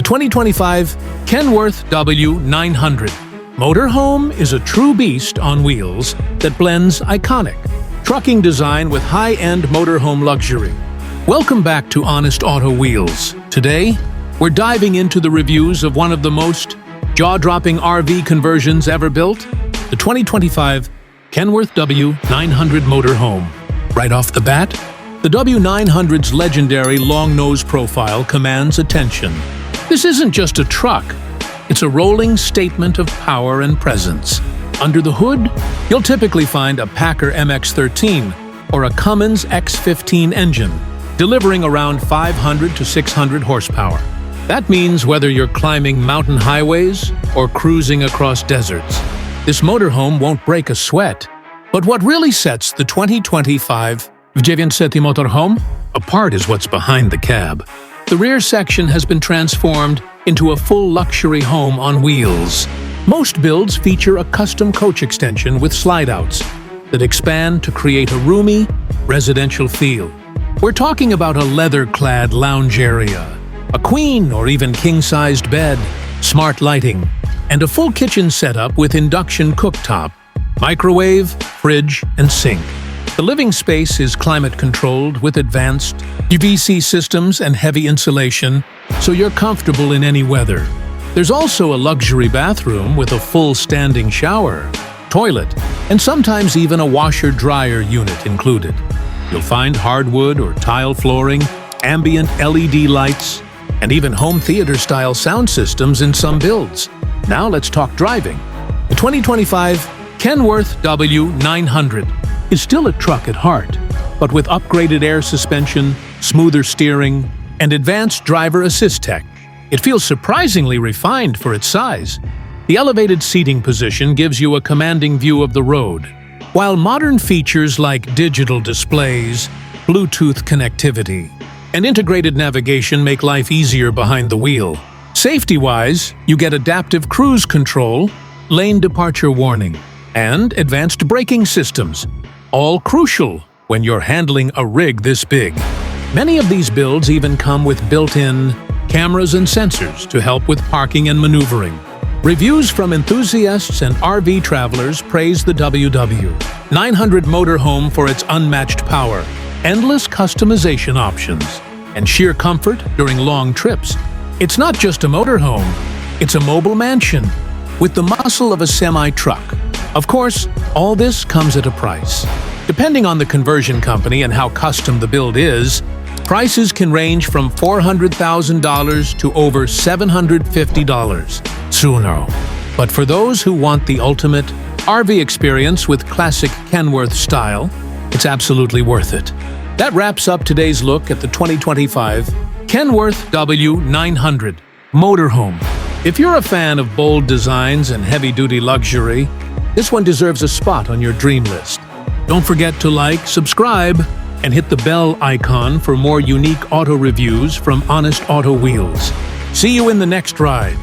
2025 Kenworth W900 Motorhome is a true beast on wheels that blends iconic trucking design with high-end motorhome luxury. Welcome back to Honest Auto Wheels. Today, we're diving into the reviews of one of the most jaw-dropping RV conversions ever built, the 2025 Kenworth W900 Motorhome. Right off the bat, the W900's legendary long-nose profile commands attention. This isn't just a truck, it's a rolling statement of power and presence. Under the hood, you'll typically find a Packer MX-13 or a Cummins X15 engine, delivering around 500 to 600 horsepower. That means whether you're climbing mountain highways or cruising across deserts, this motorhome won't break a sweat. But what really sets the 2025 W900 Motorhome apart is what's behind the cab. The rear section has been transformed into a full luxury home on wheels. Most builds feature a custom coach extension with slide-outs that expand to create a roomy, residential feel. We're talking about a leather-clad lounge area, a queen or even king-sized bed, smart lighting, and a full kitchen setup with induction cooktop, microwave, fridge, and sink. The living space is climate-controlled with advanced UVC systems and heavy insulation, so you're comfortable in any weather. There's also a luxury bathroom with a full standing shower, toilet, and sometimes even a washer-dryer unit included. You'll find hardwood or tile flooring, ambient LED lights, and even home theater-style sound systems in some builds. Now let's talk driving. The 2025 Kenworth W900 is still a truck at heart, but with upgraded air suspension, smoother steering, and advanced driver assist tech. It feels surprisingly refined for its size. The elevated seating position gives you a commanding view of the road, while modern features like digital displays, Bluetooth connectivity, and integrated navigation make life easier behind the wheel. Safety-wise, you get adaptive cruise control, lane departure warning, and advanced braking systems, all crucial when you're handling a rig this big. Many of these builds even come with built-in cameras and sensors to help with parking and maneuvering. Reviews from enthusiasts and RV travelers praise the W900 Motorhome for its unmatched power, endless customization options, and sheer comfort during long trips. It's not just a motorhome, it's a mobile mansion with the muscle of a semi-truck. Of course, all this comes at a price. Depending on the conversion company and how custom the build is, prices can range from $400,000 to over $750 sooner. But for those who want the ultimate RV experience with classic Kenworth style, it's absolutely worth it. That wraps up today's look at the 2025 Kenworth W900 Motorhome. If you're a fan of bold designs and heavy-duty luxury, this one deserves a spot on your dream list. Don't forget to like, subscribe, and hit the bell icon for more unique auto reviews from Honest Auto Wheels. See you in the next ride.